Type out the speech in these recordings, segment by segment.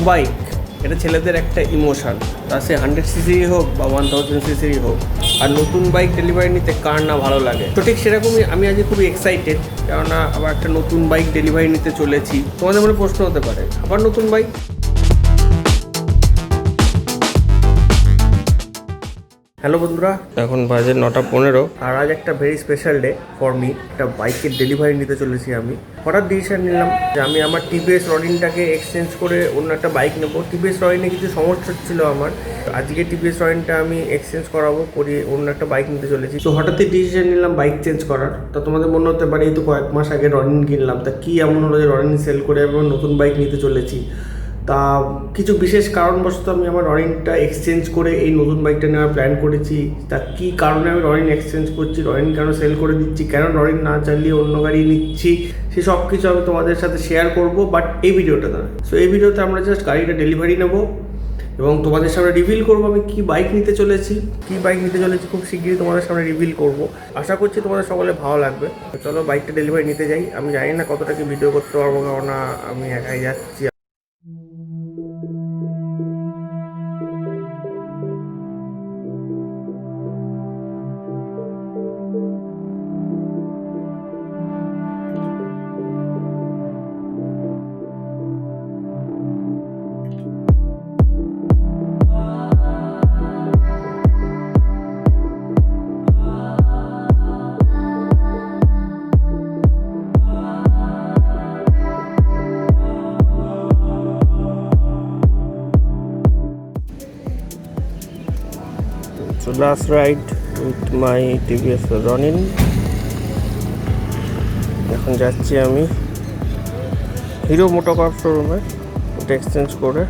Bike এটা ছেলেদের একটা ইমোশন, তা সে 100cc হোক বা 1000cc হোক। আর নতুন বাইক ডেলিভারি নিতে কার না ভালো লাগে। তো ঠিক সেরকমই আমি আজকে খুবই এক্সাইটেড, কেননা আবার একটা নতুন বাইক ডেলিভারি নিতে চলেছি। তোমাদের মনে প্রশ্ন হতে পারে, আবার নতুন বাইক? হ্যালো বন্ধুরা, এখন বাজে 9:15 আর আজ একটা very special day for me. একটা বাইকের ডেলিভারি নিতে চলেছি আমি। হঠাৎ ডিসিশন নিলাম যে আমি আমার টিভিএস রনিনটাকে এক্সচেঞ্জ করে অন্য একটা বাইক নেবো। টিভিএস রনিনে কিছু সমস্যা ছিল আমার, আজকে টিভিএস রনিনটা আমি এক্সচেঞ্জ করে অন্য একটা বাইক নিতে চলেছি। তো হঠাৎই ডিসিশন নিলাম বাইক চেঞ্জ করার। তো তোমাদের মনে হতে পারে এই তো কয়েক মাস আগে রনিন কিনলাম, তা কী এমন হলো যে রনিন সেল করে আমি নতুন বাইক নিতে চলেছি। তা কিছু বিশেষ কারণবশত আমি আমার রনিনটা এক্সচেঞ্জ করে এই নতুন বাইকটা নেওয়ার প্ল্যান করেছি। তা কী কারণে আমি রনিন এক্সচেঞ্জ করছি, রনিন কেন সেল করে দিচ্ছি, কেন রনিন না চালিয়ে অন্য গাড়ি নিচ্ছি, সে সব কিছু আমি তোমাদের সাথে শেয়ার করব, বাট এই ভিডিওটা না। সো এই ভিডিওতে আমরা জাস্ট গাড়িটা ডেলিভারি নেব এবং তোমাদের সামনে রিভিল করবো আমি কী বাইক নিতে চলেছি। খুব শিগগিরই তোমাদের সামনে রিভিল করব। আশা করছি তোমাদের সকলে ভালো লাগবে। তো চলো বাইকটা ডেলিভারি নিতে যাই। আমি জানি না কতটা কি ভিডিও করতে পারবো, কেননা আমি একাই যাচ্ছি। So last ride with my TVS Ronin. এখন যাচ্ছি আমি হিরো মোটোকর্প শোরুমে, ওটা এক্সচেঞ্জ করে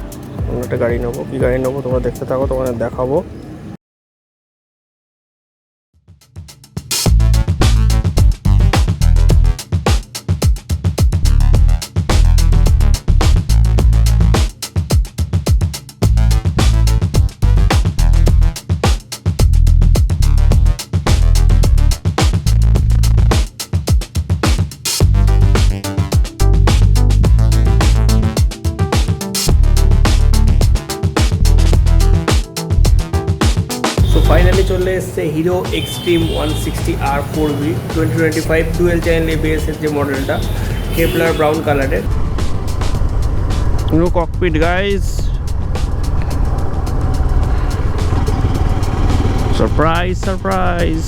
অন্য একটা গাড়ি নেবো। কী গাড়ি নেবো তোমরা দেখতে থাকো, তোমাদের দেখাবো। ফাইনালি চলে এসছে Hero Xtreme 160r 4V 2025 dual channel ABS এর যে মডেলটা, কেপলার ব্রাউন কালারের। New cockpit guys, surprise.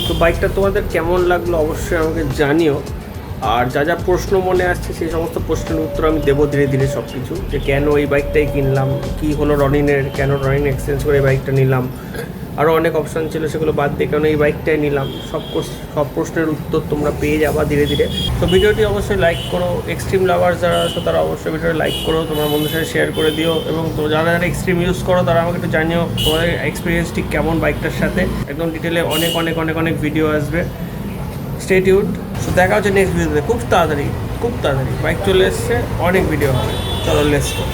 তো বাইকটা তোমাদের কেমন লাগলো অবশ্যই আমাকে জানিও। আর যা যা প্রশ্ন মনে আসছে সেই সমস্ত প্রশ্নের উত্তর আমি দেবো ধীরে ধীরে সব কিছু, যে কেন এই বাইকটাই কিনলাম, কী হলো রনিনের, কেন রনিন এক্সচেঞ্জ করে এই বাইকটা নিলাম, আরও অনেক অপশান ছিল সেগুলো বাদ দিয়ে কেন এই বাইকটাই নিলাম, সব প্রশ্নের উত্তর তোমরা পেয়ে যাবা ধীরে ধীরে। তো ভিডিওটি অবশ্যই লাইক করো। এক্সট্রিম লাভার্স যারা আছো তারা অবশ্যই ভিডিওটি লাইক করো, তোমার বন্ধুদের সাথে শেয়ার করে দিও। এবং যারা এক্সট্রিম ইউজ করো তারা আমাকে একটু জানিও তোমাদের এক্সপিরিয়েন্স ঠিক কেমন বাইকটার সাথে। একদম ডিটেলে অনেক ভিডিও আসবে, স্টে টিউনড। তো দেখা হচ্ছে নেক্সট ভিডিওতে খুব তাড়াতাড়ি বাইক চলে এসছে, অনেক ভিডিও হবে। চলো লেটস গো।